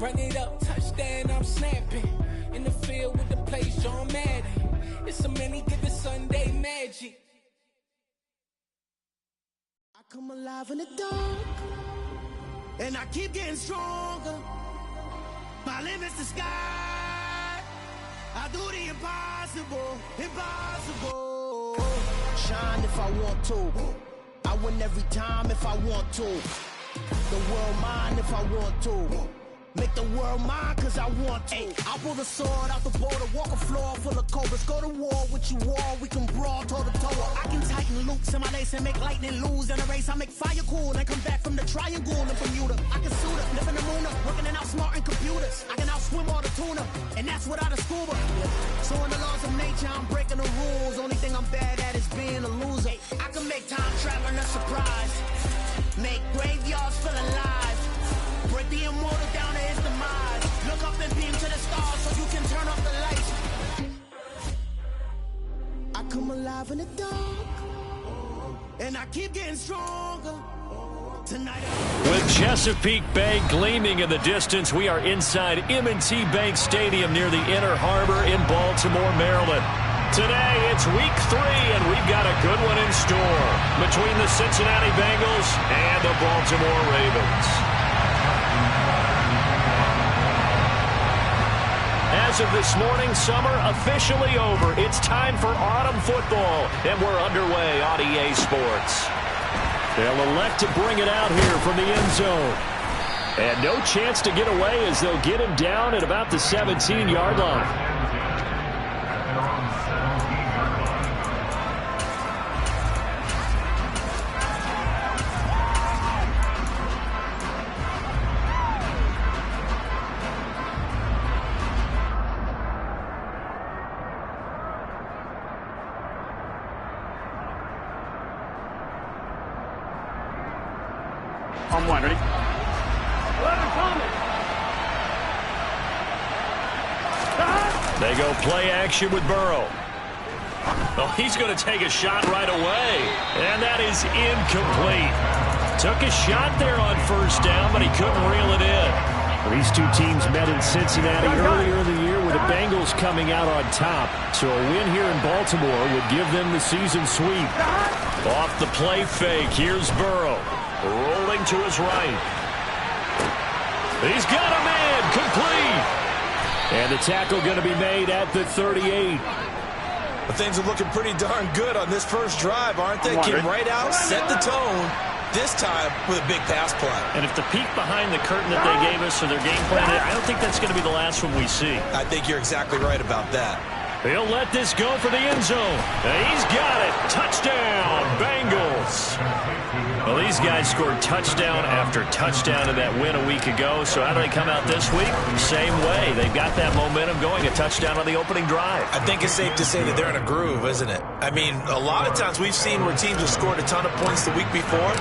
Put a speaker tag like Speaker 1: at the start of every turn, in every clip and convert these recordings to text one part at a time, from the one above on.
Speaker 1: Run it up, touchdown, I'm snapping. In the field with the place, John Madden. It's so many, give it Sunday magic.
Speaker 2: I come alive in the dark, and I keep getting stronger. My limit's the sky. I do the impossible, impossible. Shine if I want to. I win every time if I want to. The world mine if I want to. Make the world mine cause I want to. I pull the sword out the border, walk a floor full of cobras. Go to war with you all, we can brawl toe to toe. I can tighten loops in my lace and make lightning lose in a race. I make fire cool and come back from the triangle in Bermuda. I can suit up, live in the moon up, working and outsmarting computers. I can outswim all the tuna, and that's without a scuba. So in the laws of nature, I'm breaking the rules. Only thing I'm bad at is being a loser. I can make time traveling a surprise. Make graveyards feel alive. Break the immortal down to his demise. Look up and beam to the stars so you can turn off the lights. I come alive in the dark, and I keep getting stronger. Tonight
Speaker 3: with Chesapeake Bay gleaming in the distance, we are inside M&T Bank Stadium near the Inner Harbor in Baltimore, Maryland. Today, it's week 3, and we've got a good one in store between the Cincinnati Bengals and the Baltimore Ravens. As of this morning, summer officially over. It's time for autumn football, and we're underway on EA Sports. They'll elect to bring it out here from the end zone. And no chance to get away as they'll get him down at about the 17-yard line.
Speaker 4: On one, ready?
Speaker 3: They go play action with Burrow. Oh, he's going to take a shot right away. And that is incomplete. Took a shot there on first down, but he couldn't reel it in. These two teams met in Cincinnati earlier in the year with the Bengals coming out on top. So a win here in Baltimore would give them the season sweep. Off the play fake, here's Burrow. Rolling to his right. He's got a man, complete. And the tackle going to be made at the 38.
Speaker 5: But things are looking pretty darn good on this first drive, aren't they? Came right out, set the tone, this time with a big pass play.
Speaker 3: And if the peek behind the curtain that they gave us or their game plan, I don't think that's going to be the last one we see.
Speaker 5: I think you're exactly right about that.
Speaker 3: He'll let this go for the end zone. He's got it. Touchdown, Bengals. Well, these guys scored touchdown after touchdown in that win a week ago. So how do they come out this week? Same way. They've got that momentum going, a touchdown on the opening drive.
Speaker 5: I think it's safe to say that they're in a groove, isn't it? I mean, a lot of times we've seen where teams have scored a ton of points the week before.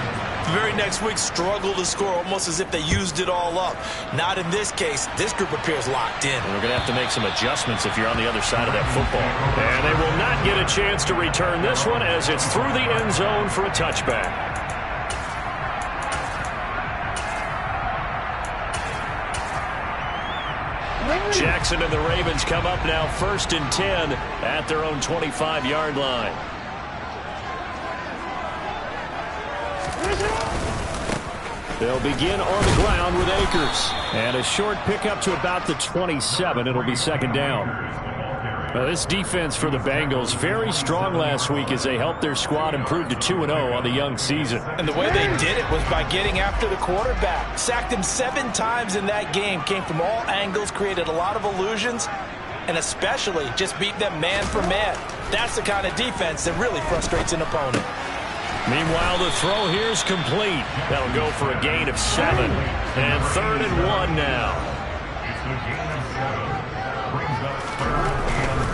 Speaker 5: The very next week struggle to score almost as if they used it all up. Not in this case. This group appears locked in.
Speaker 3: And we're going to have to make some adjustments if you're on the other side of that football. And they will not get a chance to return this one as it's through the end zone for a touchback. Jackson and the Ravens come up now 1st and 10 at their own 25-yard line. They'll begin on the ground with Akers. And a short pickup to about the 27. It'll be second down. Now, this defense for the Bengals, very strong last week as they helped their squad improve to 2-0 on the young season.
Speaker 5: And the way they did it was by getting after the quarterback. Sacked him 7 times in that game. Came from all angles, created a lot of illusions, and especially just beat them man for man. That's the kind of defense that really frustrates an opponent.
Speaker 3: Meanwhile, the throw here is complete. That'll go for a gain of 7. And 3rd and 1 now.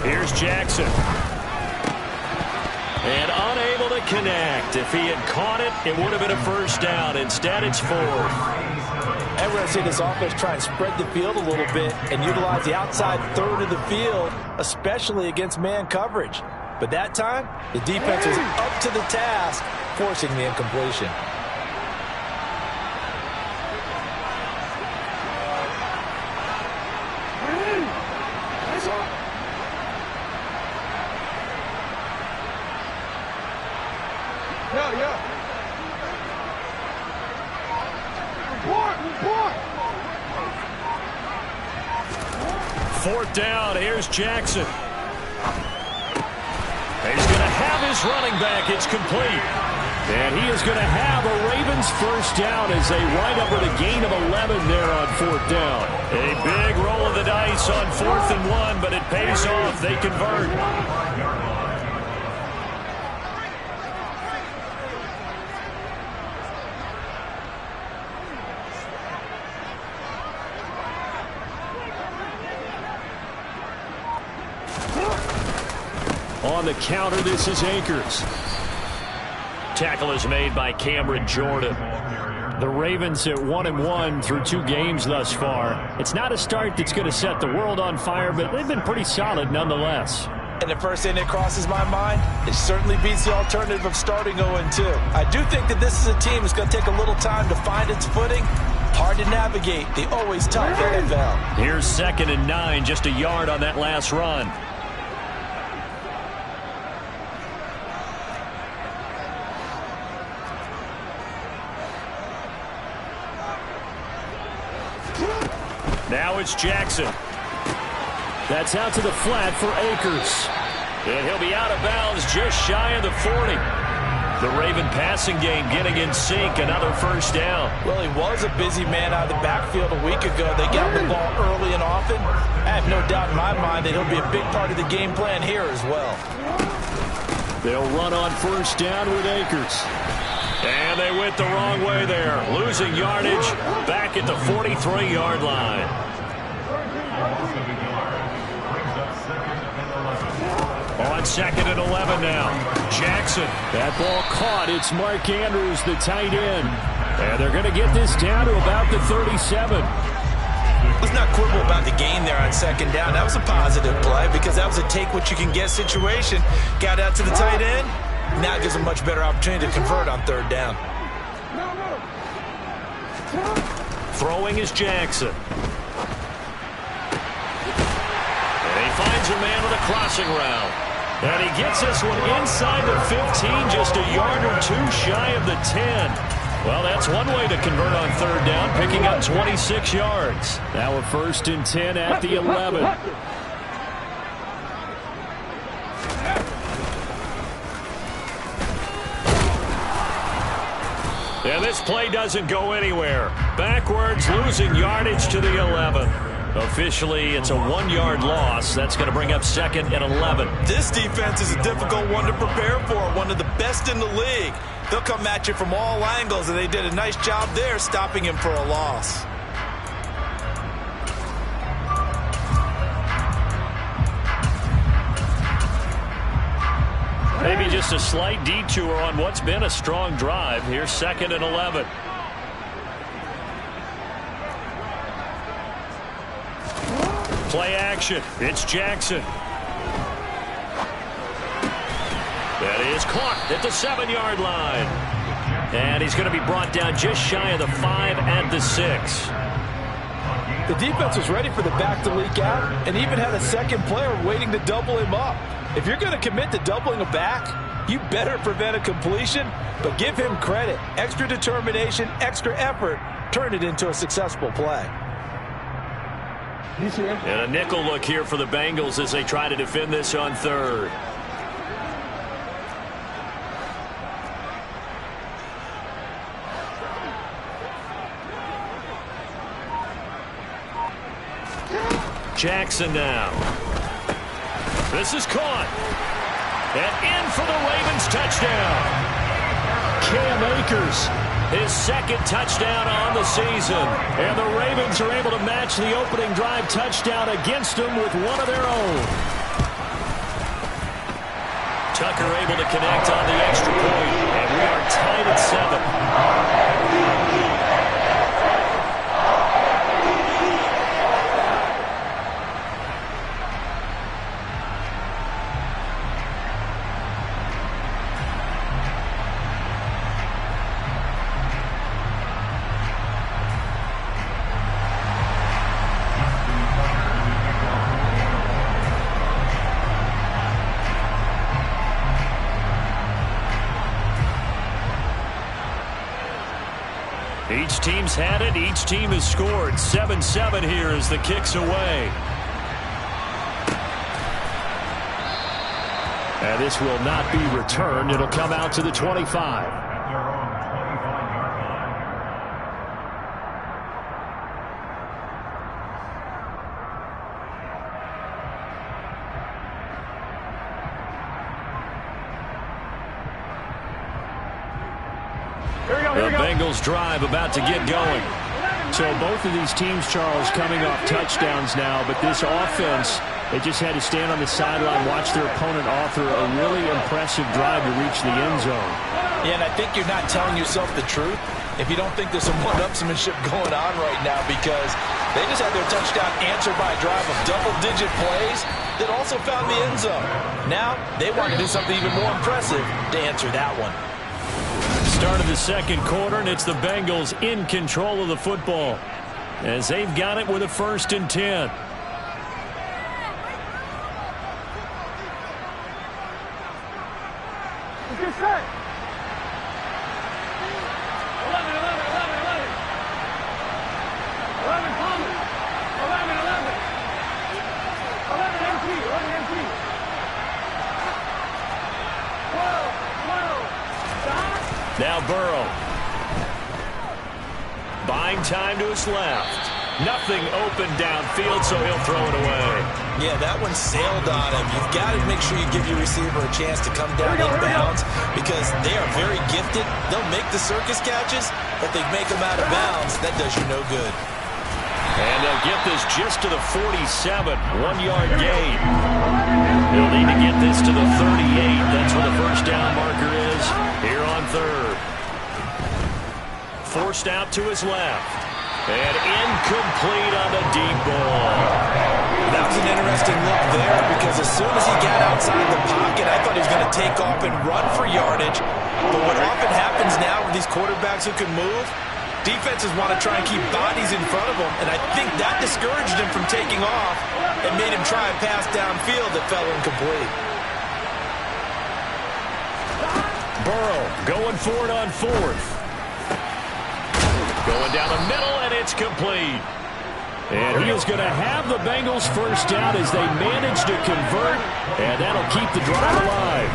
Speaker 3: Here's Jackson. And unable to connect. If he had caught it, it would have been a first down. Instead, it's 4th.
Speaker 5: And we're going to see this offense try and spread the field a little bit and utilize the outside third of the field, especially against man coverage. But that time, the defense was up to the task, forcing the incompletion.
Speaker 3: Fourth down, here's Jackson. He's going to have his running back. It's complete. And he is going to have a Ravens first down as they wind up with a gain of 11 there on fourth down. A big roll of the dice on 4th and 1, but it pays off. They convert. On the counter, this is Akers. Tackle is made by Cameron Jordan. The Ravens at 1-1 through 2 games thus far. It's not a start that's going to set the world on fire, but they've been pretty solid nonetheless.
Speaker 5: And the first thing that crosses my mind, it certainly beats the alternative of starting 0-2. I do think that this is a team that's going to take a little time to find its footing. Hard to navigate the always tough NFL.
Speaker 3: Here's 2nd and 9, just a yard on that last run. Now it's Jackson. That's out to the flat for Akers. And he'll be out of bounds just shy of the 40. The Raven passing game getting in sync. Another first down.
Speaker 5: Well, he was a busy man out of the backfield a week ago. They got the ball early and often. I have no doubt in my mind that he'll be a big part of the game plan here as well.
Speaker 3: They'll run on first down with Akers. And they went the wrong way there. Losing yardage back at the 43-yard line. On 2nd and 11 now. Jackson. That ball caught. It's Mark Andrews, the tight end. And they're going to get this down to about the 37.
Speaker 5: Let's not quibble about the gain there on 2nd down. That was a positive play because that was a take-what-you-can-get situation. Got out to the tight end. Now it gives a much better opportunity to convert on 3rd down.
Speaker 3: Throwing is Jackson. And he finds a man with a crossing route. And he gets this one inside the 15, just a yard or 2 shy of the 10. Well, that's one way to convert on 3rd down, picking up 26 yards. Now a 1st and 10 at the 11. And this play doesn't go anywhere. Backwards, losing yardage to the 11. Officially, it's a 1-yard loss. That's going to bring up 2nd and 11.
Speaker 5: This defense is a difficult one to prepare for, one of the best in the league. They'll come at you from all angles, and they did a nice job there stopping him for a loss.
Speaker 3: Maybe just a slight detour on what's been a strong drive. Here's 2nd and 11. Play action. It's Jackson. That is caught at the 7-yard line. And he's going to be brought down just shy of the 5 at the 6.
Speaker 5: The defense was ready for the back to leak out and even had a second player waiting to double him up. If you're going to commit to doubling a back, you better prevent a completion, but give him credit. Extra determination, extra effort, turn it into a successful play.
Speaker 3: And a nickel look here for the Bengals as they try to defend this on 3rd. Jackson now. This is caught. And in for the Ravens touchdown. Cam Akers, his 2nd touchdown on the season. And the Ravens are able to match the opening drive touchdown against them with one of their own. Tucker able to connect on the extra point. And we are tied at 7. Each team's had it. Each team has scored. 7-7 here as the kick's away. And this will not be returned. It'll come out to the 25. The Bengals drive about to get going.
Speaker 6: So both of these teams, Charles, coming off touchdowns now, but this offense, they just had to stand on the sideline, watch their opponent author a really impressive drive to reach the end zone.
Speaker 5: Yeah, and I think you're not telling yourself the truth if you don't think there's some one-upsmanship going on right now, because they just had their touchdown answered by a drive of double-digit plays that also found the end zone. Now they want to do something even more impressive to answer that one.
Speaker 3: Start of the second quarter, and it's the Bengals in control of the football as they've got it with a 1st and 10.
Speaker 4: Get set. 11 common. 11 empty. 12.
Speaker 3: Now Burrow. Buying time to his left. Nothing open downfield, so he'll throw it away.
Speaker 5: Yeah, that one sailed on him. You've got to make sure you give your receiver a chance to come down in bounds, because they are very gifted. They'll make the circus catches, but they make them out of bounds. That does you no good.
Speaker 3: And they'll get this just to the 47, 1-yard gain. They'll need to get this to the 38. That's where the first down marker is here on 3rd. Forced out to his left. And incomplete on the deep ball.
Speaker 5: That was an interesting look there, because as soon as he got outside the pocket, I thought he was going to take off and run for yardage. But what often happens now with these quarterbacks who can move, defenses want to try and keep bodies in front of them, and I think that discouraged him from taking off and made him try a pass downfield that fell incomplete.
Speaker 3: Burrow going for it on 4th. Going down the middle, and it's complete. And he is going to have the Bengals first down as they manage to convert, and that'll keep the drive alive.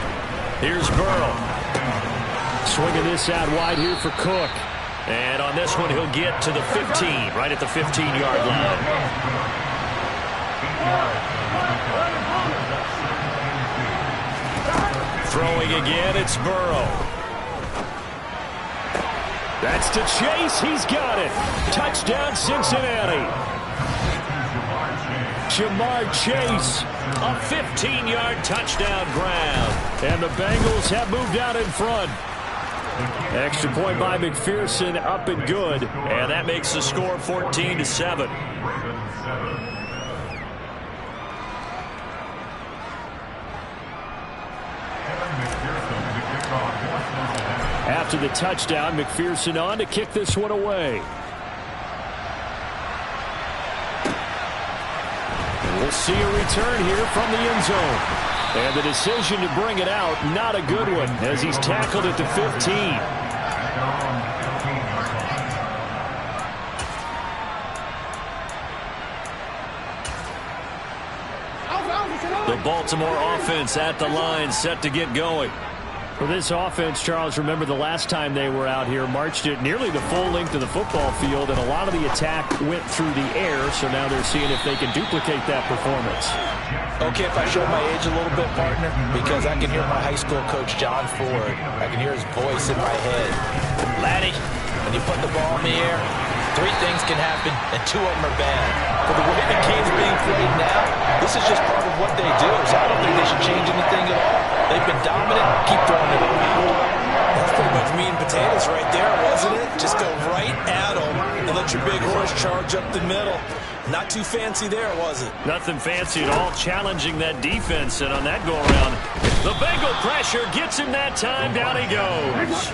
Speaker 3: Here's Burrow. Swinging this out wide here for Cook. And on this one, he'll get to the 15, right at the 15-yard line. Throwing again, it's Burrow. That's to Chase. He's got it. Touchdown, Cincinnati. Jamar Chase, a 15-yard touchdown grab. And the Bengals have moved out in front. Extra point by McPherson, up and good. And that makes the score 14-7. After the touchdown, McPherson on to kick this one away. And we'll see a return here from the end zone. And the decision to bring it out, not a good one, as he's tackled at the 15. The Baltimore offense at the line, set to get going.
Speaker 6: For this offense, Charles, remember the last time they were out here, marched it nearly the full length of the football field, and a lot of the attack went through the air, so now they're seeing if they can duplicate that performance.
Speaker 5: Okay, if I show my age a little bit, partner, because I can hear my high school coach, John Ford. I can hear his voice in my head. Laddie, when you put the ball in the air, 3 things can happen, and 2 of them are bad. For the way the game's being played now, this is just part of what they do, so I don't think they should change anything at all. They've been dominant. Keep throwing it around. That's pretty much meat and potatoes right there, wasn't it? Just go right at them and let your big horse charge up the middle. Not too fancy there, was it?
Speaker 3: Nothing fancy at all, challenging that defense, and on that go-around, the Bengal pressure gets him that time. Down he goes.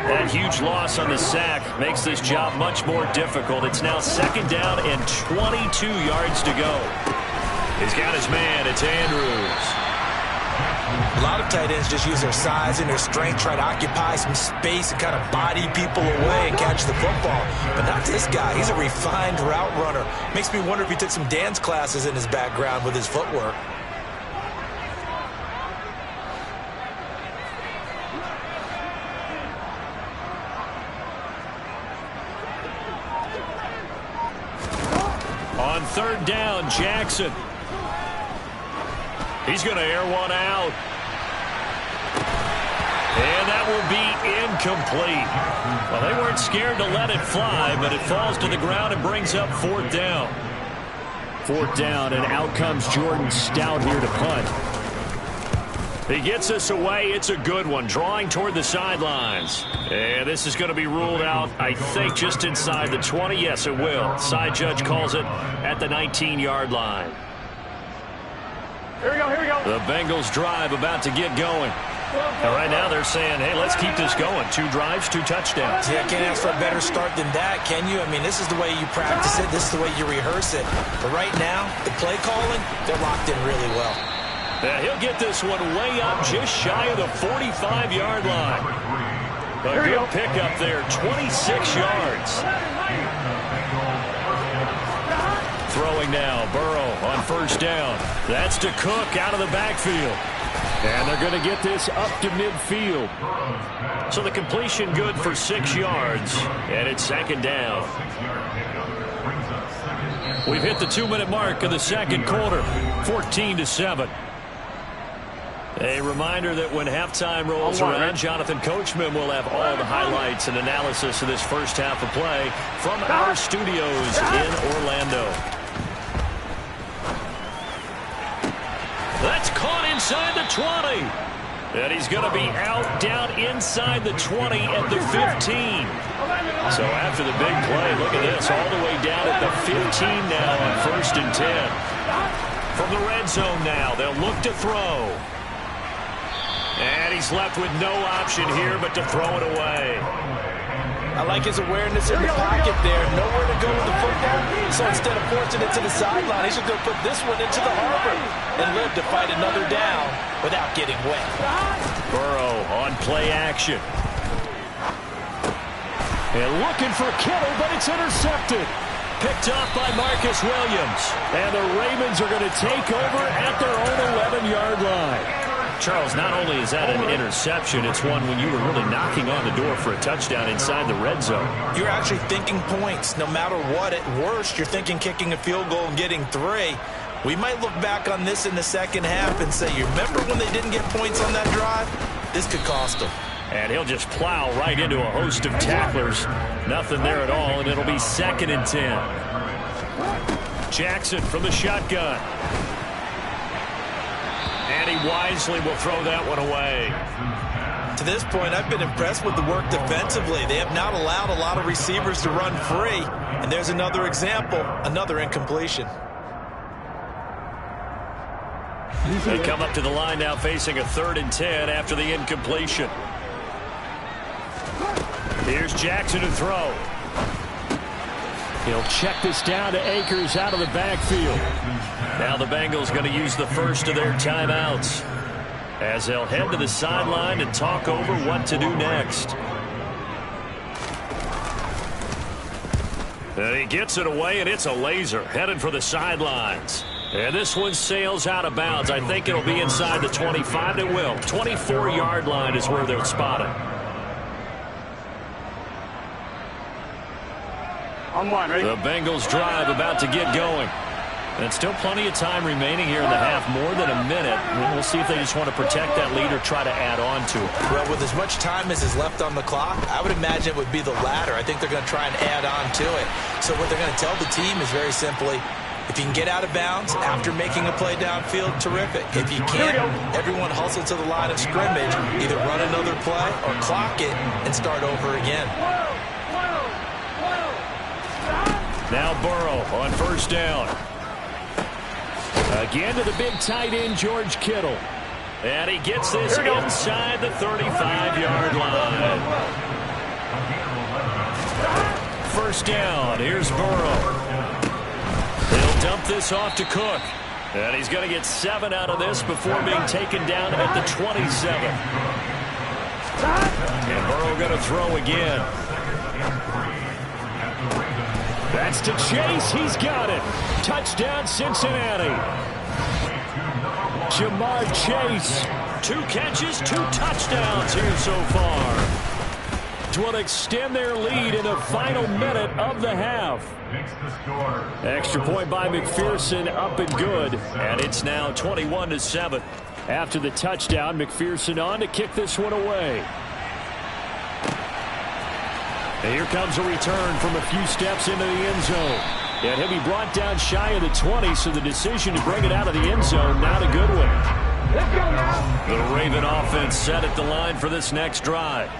Speaker 3: That huge loss on the sack makes this job much more difficult. It's now 2nd down and 22 yards to go. He's got his man. It's Andrews.
Speaker 5: A lot of tight ends just use their size and their strength, try to occupy some space and kind of body people away and catch the football. But not this guy. He's a refined route runner. Makes me wonder if he took some dance classes in his background with his footwork.
Speaker 3: On third down, Jackson. He's going to air one out. And that will be incomplete. Well, they weren't scared to let it fly, but it falls to the ground and brings up fourth down.
Speaker 6: Fourth down, and out comes Jordan Stout here to punt.
Speaker 3: He gets us away. It's a good one, drawing toward the sidelines. And this is going to be ruled out, I think, just inside the 20. Yes, it will. Side judge calls it at the 19-yard line.
Speaker 4: Here we go, here we go.
Speaker 3: The Bengals drive about to get going. And right now they're saying, hey, let's keep this going. 2 drives, 2 touchdowns.
Speaker 5: Yeah, can't ask for a better start than that, can you? I mean, this is the way you practice it. This is the way you rehearse it. But right now, the play calling, they're locked in really well.
Speaker 3: Yeah, he'll get this one way up just shy of the 45-yard line. A good pickup there, 26 yards. Throwing now, Burrow on first down. That's to Cook out of the backfield. And they're going to get this up to midfield. So the completion good for 6 yards. And it's second down. We've hit the 2-minute mark of the second quarter, 14-7. A reminder that when halftime rolls around, Jonathan Coachman will have all the highlights and analysis of this first half of play from our studios in Orlando. That's caught inside the 20. And he's going to be out down inside the 20 at the 15. So after the big play, look at this, all the way down at the 15 now on 1st and 10. From the red zone now, they'll look to throw. And he's left with no option here but to throw it away.
Speaker 5: I like his awareness in the pocket there. Nowhere to go with the football. So instead of forcing it to the sideline, he's just going to put this one into the harbor and live to fight another down without getting wet.
Speaker 3: Burrow on play action. And looking for Kittle, but it's intercepted. Picked off by Marcus Williams. And the Ravens are going to take over at their own 11-yard line. Charles, not only is that an interception, it's one when you were really knocking on the door for a touchdown inside the red zone.
Speaker 5: You're actually thinking points. No matter what, at worst, you're thinking kicking a field goal and getting 3. We might look back on this in the second half and say, you remember when they didn't get points on that drive? This could cost them.
Speaker 3: And he'll just plow right into a host of tacklers. Nothing there at all, and it'll be 2nd and 10. Jackson from the shotgun. And he wisely will throw that one away.
Speaker 5: To this point, I've been impressed with the work defensively. They have not allowed a lot of receivers to run free. And there's another example, another incompletion.
Speaker 3: They come up to the line now facing a 3rd and 10 after the incompletion. Here's Jackson to throw.
Speaker 6: He'll check this down to Akers out of the backfield.
Speaker 3: Now the Bengals going to use the first of their timeouts as they'll head to the sideline and talk over what to do next. And he gets it away, and it's a laser headed for the sidelines. And this one sails out of bounds. I think it'll be inside the 25. It will. 24-yard line is where they'll spot it.
Speaker 4: On one, ready?
Speaker 3: The Bengals drive about to get going. And still plenty of time remaining here in the half, more than a minute. We'll see if they just want to protect that lead or try to add on to it.
Speaker 5: Well, with as much time as is left on the clock, I would imagine it would be the latter. I think they're going to try and add on to it. So what they're going to tell the team is very simply, if you can get out of bounds after making a play downfield, terrific. If you can't, everyone hustle to the line of scrimmage, either run another play or clock it and start over again.
Speaker 3: Now Burrow on first down.
Speaker 6: Again to the big tight end, George Kittle.
Speaker 3: And he gets this inside the 35-yard line. First down. Here's Burrow. They'll dump this off to Cook. And he's going to get 7 out of this before being taken down at the 27. And Burrow going to throw again. That's to Chase. He's got it. Touchdown, Cincinnati. Jamar Chase. 2 catches, 2 touchdowns here so far. Will extend their lead in the final minute of the half. Extra point by McPherson, up and good. And it's now 21-7. After the touchdown, McPherson on to kick this one away. And here comes a return from a few steps into the end zone. And he'll be brought down shy of the 20, so the decision to bring it out of the end zone, not a good one.
Speaker 4: Let's go now.
Speaker 3: The Raven offense set at the line for this next drive.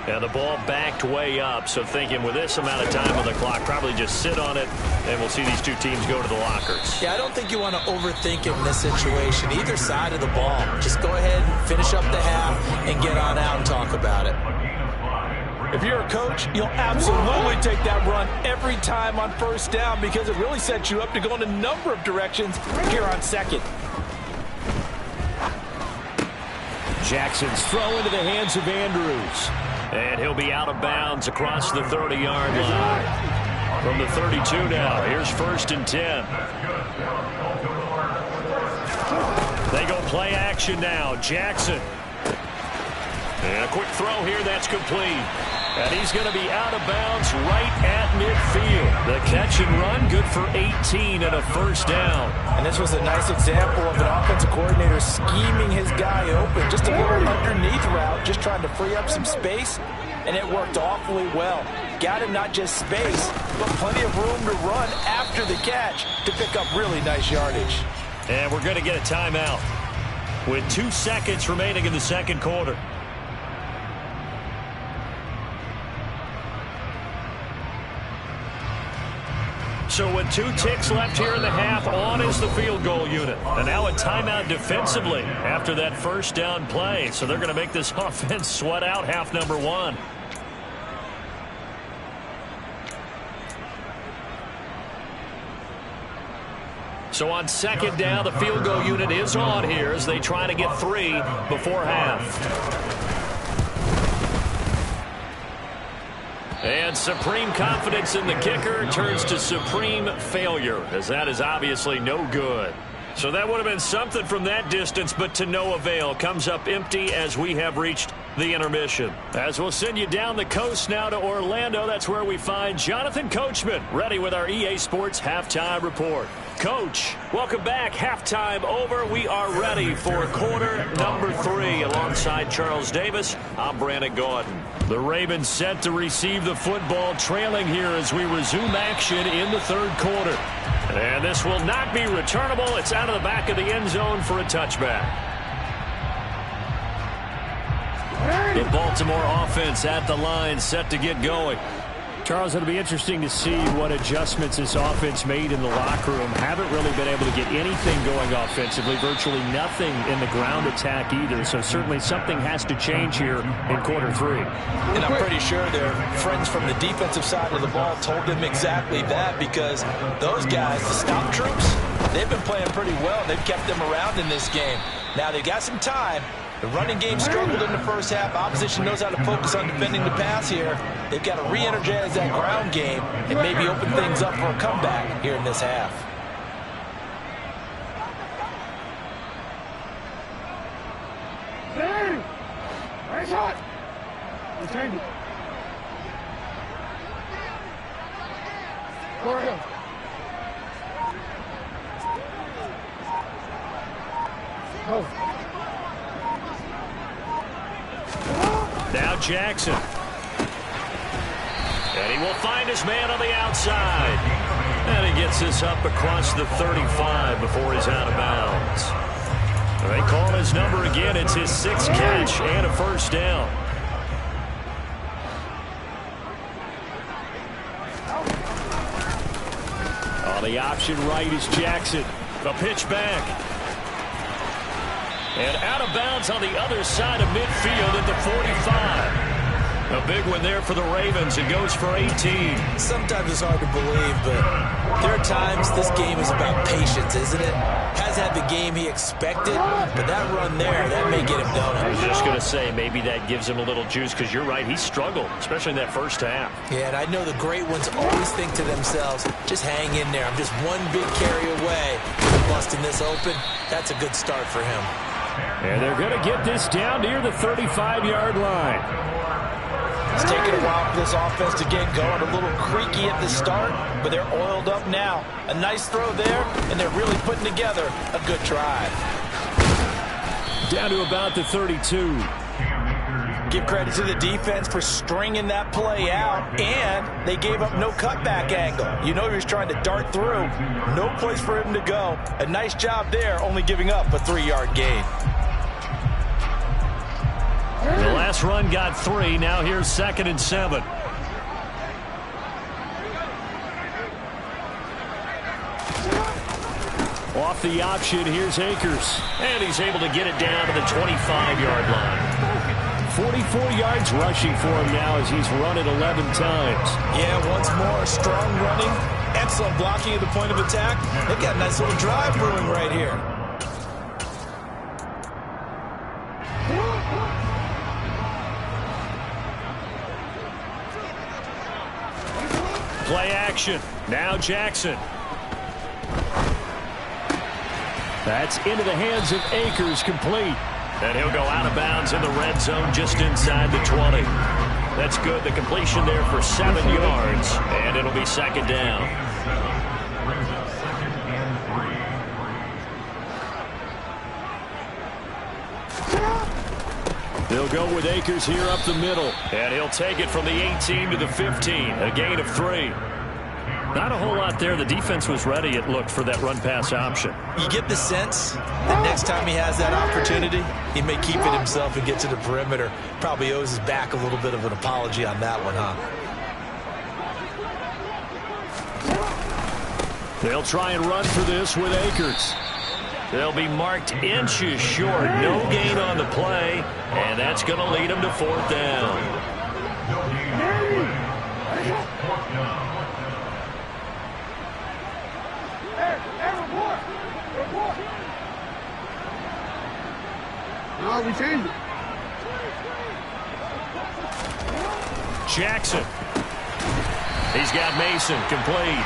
Speaker 3: And the ball backed way up, so thinking with this amount of time on the clock, probably just sit on it, and we'll see these two teams go to the lockers.
Speaker 5: Yeah, I don't think you want to overthink it in this situation. Either side of the ball. Just go ahead and finish up the half and get on out and talk about it. If you're a coach, you'll absolutely take that run every time on first down because it really sets you up to go in a number of directions here on second.
Speaker 3: Jackson's throw into the hands of Andrews. And he'll be out of bounds across the 30-yard line. From the 32 now, here's 1st and 10. They go play action now. Jackson. And a quick throw here, that's complete. And he's going to be out of bounds right at midfield. The catch and run, good for 18 and a first down.
Speaker 5: And this was a nice example of an offensive coordinator scheming his guy open. Just a little underneath route, just trying to free up some space, and it worked awfully well. Got him not just space, but plenty of room to run after the catch to pick up really nice yardage.
Speaker 3: And we're going to get a timeout with 2 seconds remaining in the second quarter. So with 2 ticks left here in the half, on is the field goal unit. And now a timeout defensively after that first down play. So they're going to make this offense sweat out half number 1. So on second down, the field goal unit is on here as they try to get 3 before half. And supreme confidence in the kicker turns to supreme failure, as that is obviously no good. So that would have been something from that distance, but to no avail. Comes up empty as we have reached the intermission. As we'll send you down the coast now to Orlando, that's where we find Jonathan Coachman, ready with our EA Sports Halftime Report. Coach, welcome back. Halftime over. We are ready for quarter number 3. Alongside Charles Davis, I'm Brandon Gaudin. The Ravens set to receive the football, trailing here as we resume action in the third quarter. And this will not be returnable. It's out of the back of the end zone for a touchback. The Baltimore offense at the line, set to get going. Charles, it'll be interesting to see what adjustments this offense made in the locker room. Haven't really been able to get anything going offensively, virtually nothing in the ground attack either. So certainly something has to change here in quarter 3.
Speaker 5: And I'm pretty sure their friends from the defensive side of the ball told them exactly that, because those guys, the scout troops, they've been playing pretty well. They've kept them around in this game. Now they've got some time. The running game struggled in the first half. Opposition knows how to focus on defending the pass here. They've got to re-energize that ground game and maybe open things up for a comeback here in this half.
Speaker 4: Nice shot. Return it. Go.
Speaker 3: Now Jackson. And he will find his man on the outside. And he gets this up across the 35 before he's out of bounds. They call his number again. It's his 6th catch and a first down. On the option right is Jackson. A pitch back. And out of bounds on the other side of midfield at the 45. A big one there for the Ravens. It goes for 18.
Speaker 5: Sometimes it's hard to believe, but there are times this game is about patience, isn't it? Has had the game he expected, but that run there, that may get him going.
Speaker 3: I was just going to say, maybe that gives him a little juice, because you're right, he struggled, especially in that first half.
Speaker 5: Yeah, and I know the great ones always think to themselves, just hang in there. I'm just one big carry away from busting this open. That's a good start for him.
Speaker 6: And they're going to get this down near the 35-yard line.
Speaker 5: It's taken a while for this offense to get going. A little creaky at the start, but they're oiled up now. A nice throw there, and they're really putting together a good drive.
Speaker 6: Down to about the 32.
Speaker 5: Give credit to the defense for stringing that play out, and they gave up no cutback angle. You know he was trying to dart through. No place for him to go. A nice job there, only giving up a 3-yard gain.
Speaker 3: The last run got 3. Now here's 2nd and 7.
Speaker 6: Off the option, here's Akers.
Speaker 3: And he's able to get it down to the 25-yard line.
Speaker 6: 44 yards rushing for him now as he's run it 11 times.
Speaker 5: Yeah, once more, strong running. Excellent blocking at the point of attack. They've got a nice little drive brewing right here.
Speaker 3: Play action. Now Jackson.
Speaker 6: That's into the hands of Akers, complete.
Speaker 3: And he'll go out of bounds in the red zone just inside the 20. That's good. The completion there for 7 yards. And it'll be 2nd down.
Speaker 6: They'll go with Akers here up the middle.
Speaker 3: And he'll take it from the 18 to the 15. A gain of 3. Not a whole lot there. The defense was ready, it looked, for that run-pass option.
Speaker 5: You get the sense that next time he has that opportunity, he may keep it himself and get to the perimeter. Probably owes his back a little bit of an apology on that one, huh?
Speaker 6: They'll try and run for this with Akers.
Speaker 3: They'll be marked inches short. No gain on the play, and that's going to lead them to 4th down.
Speaker 4: No, we changed it.
Speaker 3: Jackson. He's got Mason complete.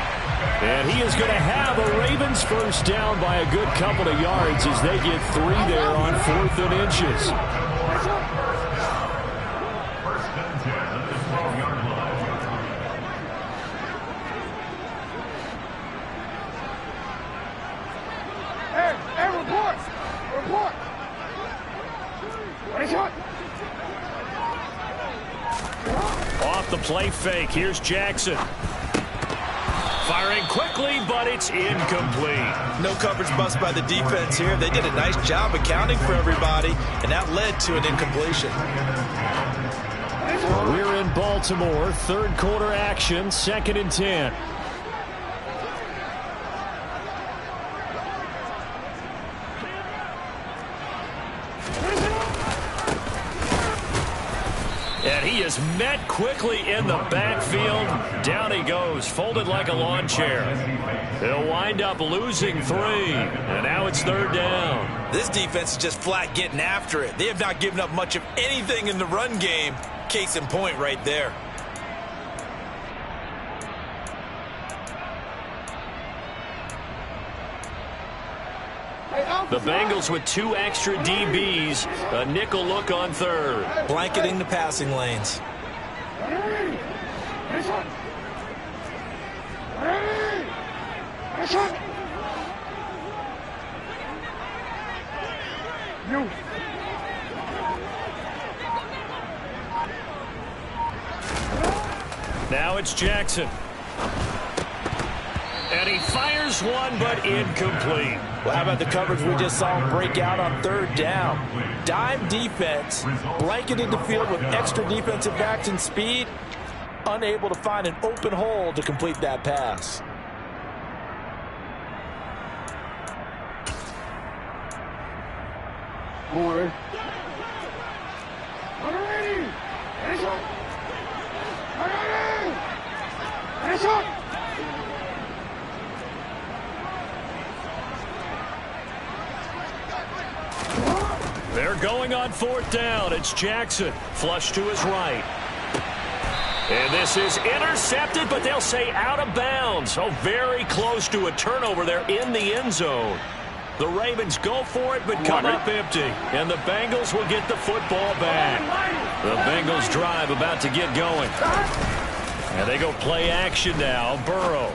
Speaker 6: And he is going to have a Ravens first down by a good couple of yards as they get 3 there on 4th and inches.
Speaker 4: Hey, report! Report!
Speaker 3: Off the play fake. Here's Jackson. Firing quickly, but it's incomplete.
Speaker 5: No coverage bust by the defense here. They did a nice job accounting for everybody, and that led to an incompletion.
Speaker 6: We're in Baltimore. 3rd quarter action, 2nd and 10.
Speaker 3: And he is met quickly in the backfield. Down he goes, folded like a lawn chair. They'll wind up losing 3. And now it's 3rd down.
Speaker 5: This defense is just flat getting after it. They have not given up much of anything in the run game. Case in point right there.
Speaker 3: The Bengals with 2 extra DBs. A nickel look on 3rd.
Speaker 5: Blanketing the passing lanes.
Speaker 3: Now it's Jackson. And he fires one, but incomplete.
Speaker 5: Well, how about the coverage we just saw him break out on 3rd down? Dime defense, blanketed the field with extra defensive backs and speed, unable to find an open hole to complete that pass.
Speaker 3: going on 4th down. It's Jackson. Flush to his right. And this is intercepted, but they'll say out of bounds. Oh, very close to a turnover there in the end zone. The Ravens go for it, but come up empty. And the Bengals will get the football back. The Bengals drive about to get going. And they go play action now. Burrow.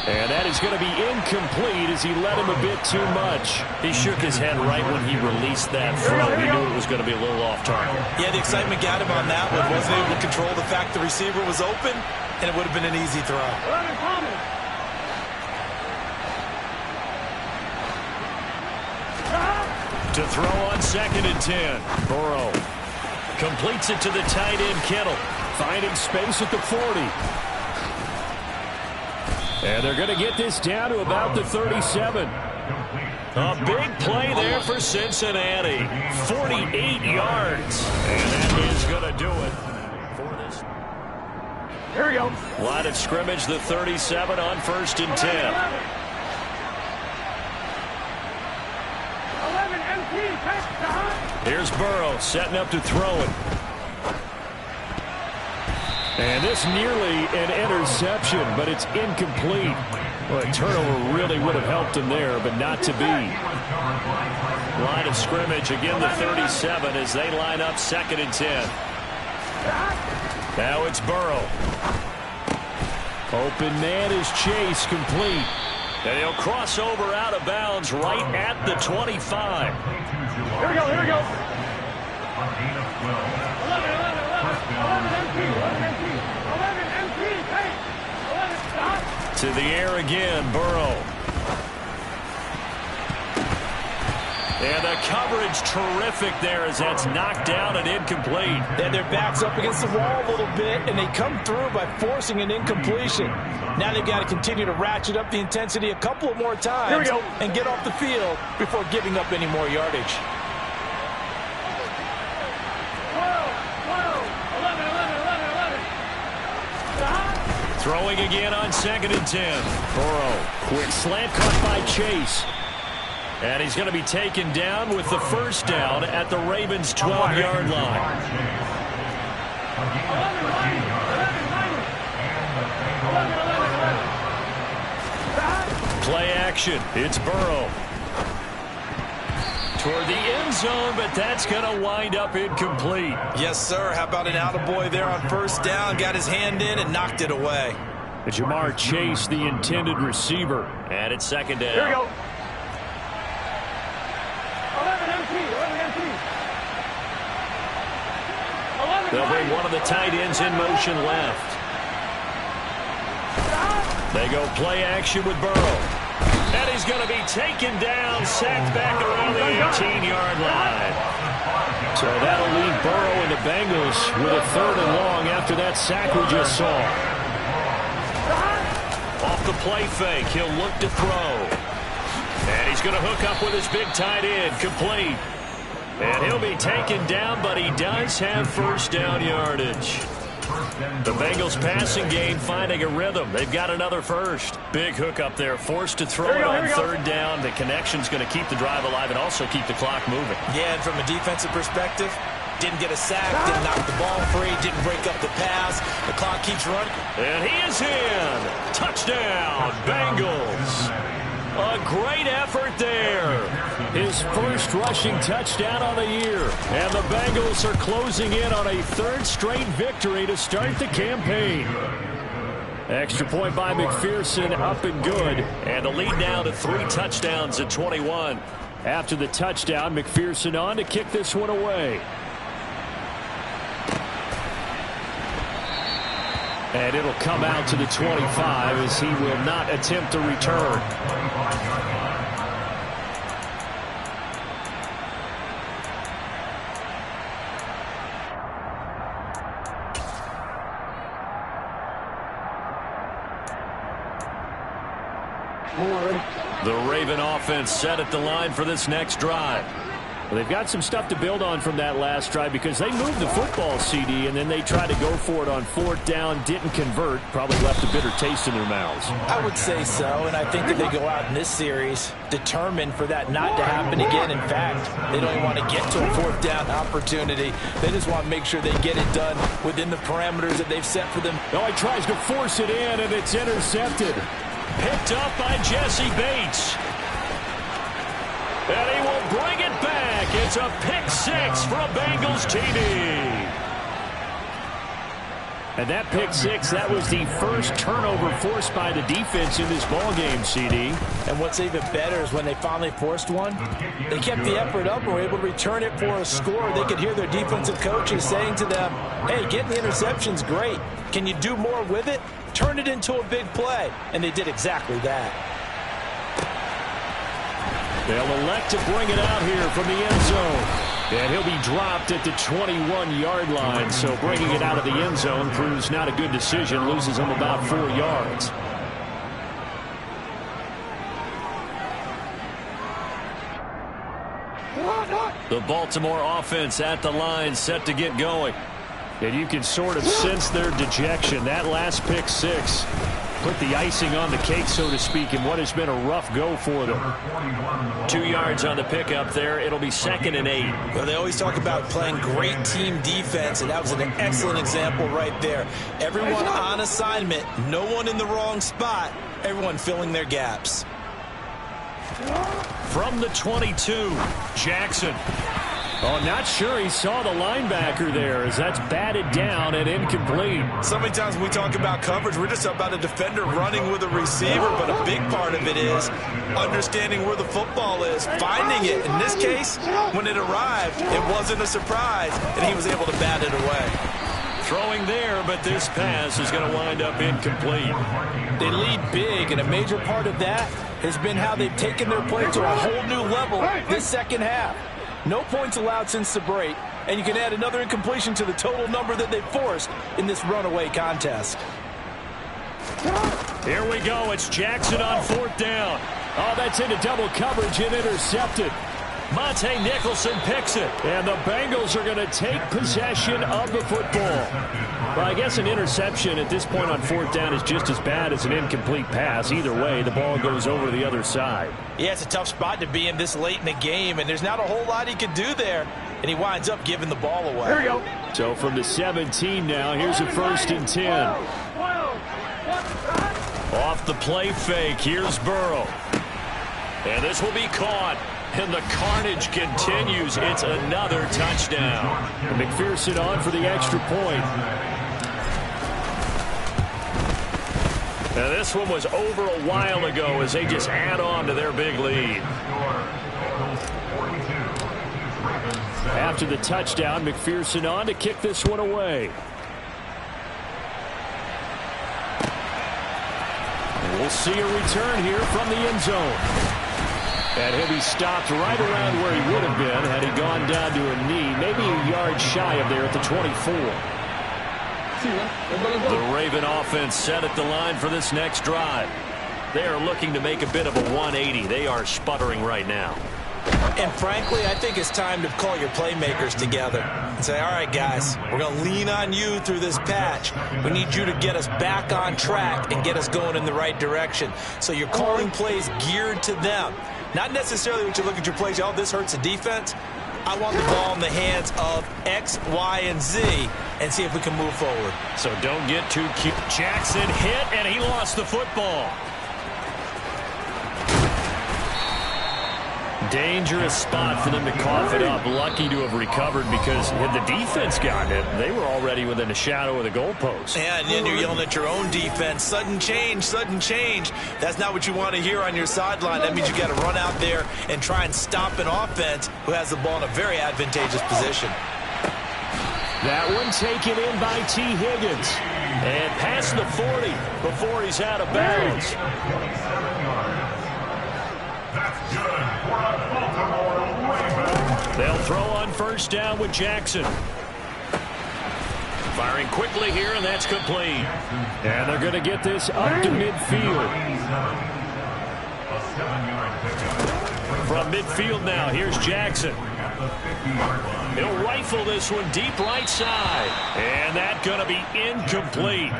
Speaker 3: And that is going to be incomplete as he let him a bit too much. He shook his head right when he released that throw. He knew it was going to be a little off target.
Speaker 5: Yeah, the excitement got him on that one. Wasn't able to control the fact the receiver was open, and it would have been an easy throw.
Speaker 3: To throw on 2nd and 10. Burrow completes it to the tight end, Kittle. Finding space at the 40. And they're going to get this down to about the 37. A big play there for Cincinnati. 48 yards. And that is going to do it for this.
Speaker 4: Here we go.
Speaker 3: Line of scrimmage, the 37 on 1st and 10.
Speaker 4: 11 MP, touchdown.
Speaker 3: Here's Burrow setting up to throw it. And this nearly an interception, but it's incomplete. Well, a turnover really would have helped him there, but not to be. Line of scrimmage, again the 37 as they line up 2nd and 10. Now it's Burrow. Open man is Chase, complete. And he'll cross over out of bounds right at the 25.
Speaker 4: Here we go, here we go. 11 MP, hey. 11 stop.
Speaker 3: To the air again, Burrow. And the coverage terrific there as that's knocked down and incomplete.
Speaker 5: And their backs up against the wall a little bit, and they come through by forcing an incompletion. Now they've got to continue to ratchet up the intensity a couple of more times and get off the field before giving up any more yardage.
Speaker 4: 11.
Speaker 3: Throwing again on 2nd and 10. Burrow, quick slant caught by Chase. And he's going to be taken down with the first down at the Ravens' 12-yard line. Play action. It's Burrow. Toward the end zone, but that's going to wind up incomplete.
Speaker 5: Yes, sir. How about an attaboy there on first down? Got his hand in and knocked it away.
Speaker 3: Jamar Chase, the intended receiver. And it's 2nd down.
Speaker 4: Here we go. 11 MP.
Speaker 3: They'll bring one of the tight ends in motion left. They go play action with Burrow. And he's going to be taken down, sacked back around the 18-yard line. So that'll leave Burrow and the Bengals with a 3rd and long after that sack we just saw. Off the play fake, he'll look to throw. And he's going to hook up with his big tight end, complete. And he'll be taken down, but he does have first down yardage. The Bengals passing game finding a rhythm. They've got another first. Big hook up there, forced to throw it on 3rd down. The connection's going to keep the drive alive and also keep the clock moving.
Speaker 5: Yeah, and from a defensive perspective, didn't get a sack, didn't knock the ball free, didn't break up the pass. The clock keeps running.
Speaker 3: And he is in. Touchdown, Bengals. A great effort there. His first rushing touchdown on the year. And the Bengals are closing in on a 3rd straight victory to start the campaign. Extra point by McPherson, up and good. And the lead now to 3 touchdowns at 21. After the touchdown, McPherson on to kick this one away. And it'll come out to the 25 as he will not attempt a return. The Raven offense set at the line for this next drive.
Speaker 6: Well, they've got some stuff to build on from that last drive because they moved the football, CD, and then they tried to go for it on 4th down, didn't convert, probably left a bitter taste in their mouths.
Speaker 5: I would say so, and I think that they go out in this series determined for that not to happen again. In fact, they don't even want to get to a 4th down opportunity. They just want to make sure they get it done within the parameters that they've set for them.
Speaker 6: Oh, he tries to force it in, and it's intercepted.
Speaker 3: Picked up by Jesse Bates. And he will bring it back. It's a pick 6 for a Bengals TD.
Speaker 6: And that pick 6, that was the first turnover forced by the defense in this ballgame, CD.
Speaker 5: And what's even better is when they finally forced one, they kept the effort up and were able to return it for a score. They could hear their defensive coaches saying to them, hey, getting the interception's great. Can you do more with it? Turn it into a big play. And they did exactly that.
Speaker 6: They'll elect to bring it out here from the end zone. And he'll be dropped at the 21-yard line. So bringing it out of the end zone proves not a good decision. Loses him about 4 yards.
Speaker 3: The Baltimore offense at the line, set to get going.
Speaker 6: And you can sort of sense their dejection. That last pick 6 put the icing on the cake, so to speak, in what has been a rough go for them.
Speaker 3: 2 yards on the pickup there. It'll be 2nd and 8.
Speaker 5: Well, they always talk about playing great team defense, and that was an excellent example right there. Everyone on assignment, no one in the wrong spot, everyone filling their gaps.
Speaker 3: From the 22, Jackson.
Speaker 6: Oh, not sure he saw the linebacker there as that's batted down and incomplete.
Speaker 5: So many times when we talk about coverage, we're just about a defender running with a receiver, but a big part of it is understanding where the football is, finding it. In this case, when it arrived, it wasn't a surprise, and he was able to bat it away.
Speaker 3: Throwing there, but this pass is going to wind up incomplete.
Speaker 5: They lead big, and a major part of that has been how they've taken their play to a whole new level this second half. No points allowed since the break, and you can add another incompletion to the total number that they've forced in this runaway contest.
Speaker 3: Here we go. It's Jackson on 4th down.
Speaker 6: Oh, that's into double coverage and intercepted.
Speaker 3: Monte Nicholson picks it.
Speaker 6: And the Bengals are going to take possession of the football. Well, I guess an interception at this point on 4th down is just as bad as an incomplete pass. Either way, the ball goes over to the other side.
Speaker 5: Yeah, it's a tough spot to be in this late in the game, and there's not a whole lot he can do there, and he winds up giving the ball away.
Speaker 4: Here we go.
Speaker 6: So from the 17 now, here's a 1st and 10.
Speaker 3: Off the play fake, here's Burrow. And this will be caught. And the carnage continues. It's another touchdown.
Speaker 6: And McPherson on for the extra point.
Speaker 3: Now this one was over a while ago as they just add on to their big lead.
Speaker 6: After the touchdown, McPherson on to kick this one away. And we'll see a return here from the end zone. And he'll be stopped right around where he would have been had he gone down to a knee, maybe a yard shy of there at the 24.
Speaker 3: The Raven offense set at the line for this next drive. They are looking to make a bit of a 180. They are sputtering right now.
Speaker 5: And frankly, I think it's time to call your playmakers together and say, all right, guys, we're going to lean on you through this patch. We need you to get us back on track and get us going in the right direction. So you're calling plays geared to them. Not necessarily when you look at your plays, oh, this hurts the defense. I want the ball in the hands of X, Y, and Z and see if we can move forward.
Speaker 3: So don't get too cute. Jackson hit, and he lost the football.
Speaker 6: Dangerous spot for them to cough it up. Lucky to have recovered because had the defense gotten it, they were already within a shadow of the goalpost.
Speaker 5: Yeah, and then you're yelling at your own defense. Sudden change, sudden change. That's not what you want to hear on your sideline. That means you got to run out there and try and stop an offense who has the ball in a very advantageous position.
Speaker 6: That one taken in by T. Higgins.
Speaker 3: And past the 40 before he's out of bounds. They'll throw on 1st down with Jackson. Firing quickly here, and that's complete.
Speaker 6: And they're going to get this up to midfield.
Speaker 3: From midfield now, here's Jackson. He'll rifle this one deep right side. And that's going to be incomplete.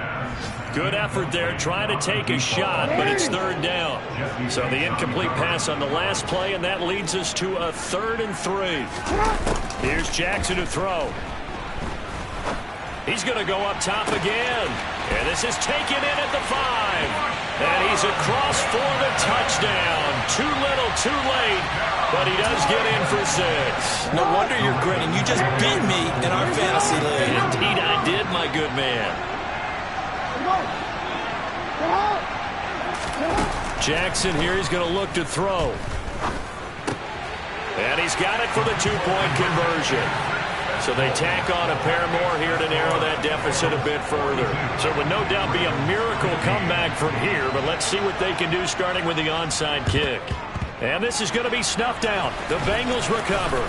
Speaker 3: Good effort there trying to take a shot, but it's third down. So the incomplete pass on the last play, and that leads us to a 3rd and 3. Here's Jackson to throw. He's going to go up top again. And this is taken in at the 5. And he's across for the touchdown. Too little, too late. But he does get in for 6.
Speaker 5: No wonder you're grinning. You just beat me in our fantasy league.
Speaker 3: Indeed I did, my good man. Jackson here, he's going to look to throw. And he's got it for the 2-point conversion. So they tack on a pair more here to narrow that deficit a bit further. So it would no doubt be a miracle comeback from here, but let's see what they can do starting with the onside kick. And this is going to be snuffed out. The Bengals recover.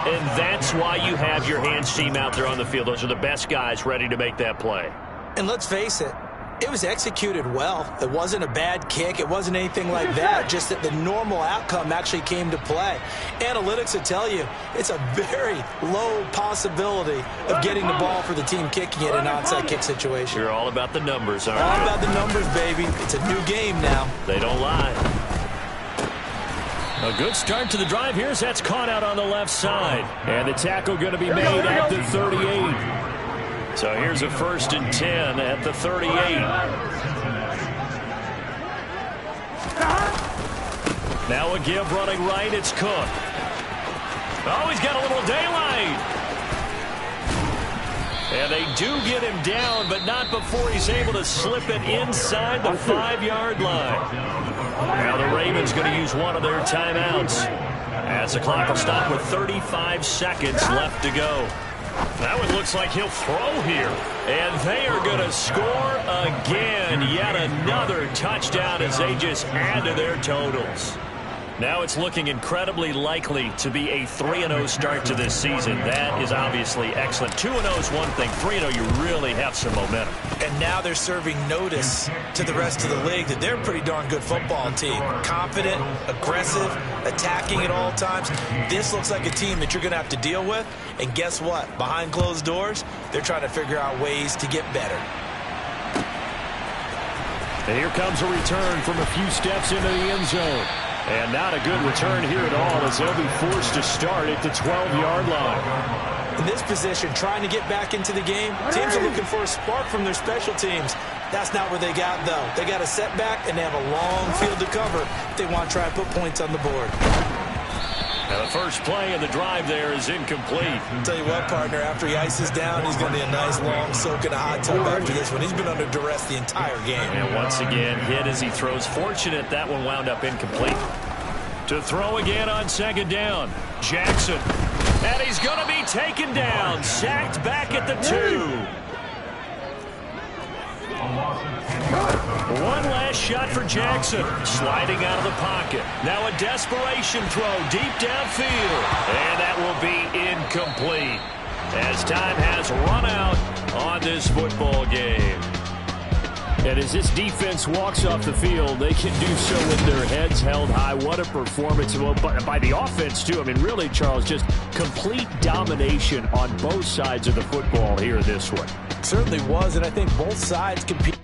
Speaker 3: And that's why you have your hands team out there on the field. Those are the best guys ready to make that play.
Speaker 5: And let's face it, it was executed well. It wasn't a bad kick. It wasn't anything like that. Just that the normal outcome actually came to play. Analytics will tell you it's a very low possibility of getting the ball for the team kicking it in an onside kick situation.
Speaker 3: You're all about the numbers, aren't you?
Speaker 5: All about the numbers, baby. It's a new game now.
Speaker 3: They don't lie. A good start to the drive here as that's caught out on the left side. And the tackle going to be made at the 38. So here's a 1st and 10 at the 38. Now a give running right, it's Cook. Oh, he's got a little daylight. And they do get him down, but not before he's able to slip it inside the 5-yard line. Now the Ravens going to use one of their timeouts as the clock will stop with 35 seconds left to go. That one looks like he'll throw here. And they are going to score again. Yet another touchdown as they just add to their totals. Now it's looking incredibly likely to be a 3-0 start to this season. That is obviously excellent. 2-0 is one thing. 3-0, you really have some momentum.
Speaker 5: And now they're serving notice to the rest of the league that they're a pretty darn good football team. Confident, aggressive, attacking at all times. This looks like a team that you're going to have to deal with. And guess what? Behind closed doors, they're trying to figure out ways to get better.
Speaker 6: And here comes a return from a few steps into the end zone. And not a good return here at all as they'll be forced to start at the 12-yard line.
Speaker 5: In this position, trying to get back into the game, teams are looking for a spark from their special teams. That's not what they got, though. They got a setback, and they have a long field to cover if they want to try and put points on the board.
Speaker 3: Now the first play of the drive there is incomplete.
Speaker 5: I'll tell you what, partner, after he ices down, he's going to be a nice long soak in a hot tub after this one. He's been under duress the entire game.
Speaker 3: And once again, hit as he throws. Fortunate that one wound up incomplete. To throw again on 2nd down. Jackson. And he's going to be taken down. Sacked back at the 2. One last shot for Jackson. Sliding out of the pocket. Now a desperation throw deep downfield. And that will be incomplete as time has run out on this football game.
Speaker 6: And as this defense walks off the field, they can do so with their heads held high. What a performance by the offense, too. I mean, really, Charles, just complete domination on both sides of the football here in this one.
Speaker 5: Certainly was, and I think both sides compete.